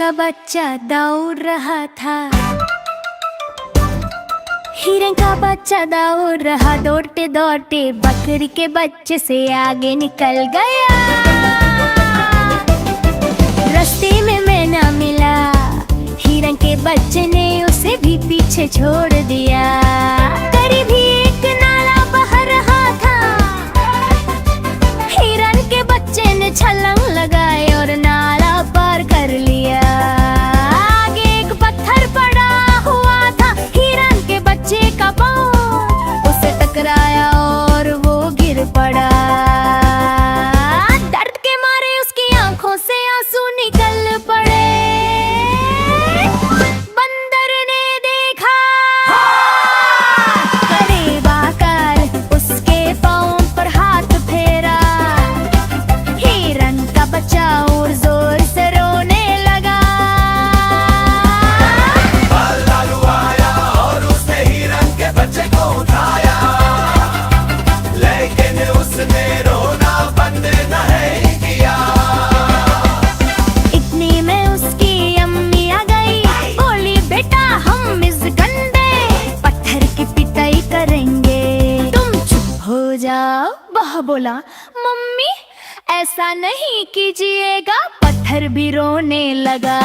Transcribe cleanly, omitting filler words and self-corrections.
का बच्चा दौड़ रहा था। हिरन का बच्चा दौड़ रहा, दौड़ते दौड़ते बकरी के बच्चे से आगे निकल गया। रास्ते में मैना मिला, हिरन के बच्चे ने उसे भी पीछे छोड़ दिया। करीब ही एक नाला बह रहा था, हिरन के बच्चे ने छलांग लगाई और नाला पार कर लिया। आगे एक पत्थर पड़ा हुआ था, हिरन के बच्चे का पांव उसे टकराया और वो गिर पड़ा। दर्द के मारे उसकी आंखों से आंसू निकल पड़े। बंदर ने देखा, करीब आकर उसके पांव पर हाथ फेरा। हिरन का बच्चा और जोर से रोने लगा। भालू आया और उसने हिरन के बच्चे को उठाया, लेकिन उसने रोना बंद नहीं किया। इतनी में उसकी अम्मी आ गई, बोली बेटा हम इस गंदे पत्थर की पिटाई करेंगे, तुम चुप हो जाओ। वह बोला मम्मी ऐसा नहीं कीजिएगा। पत्थर भी रोने लगा।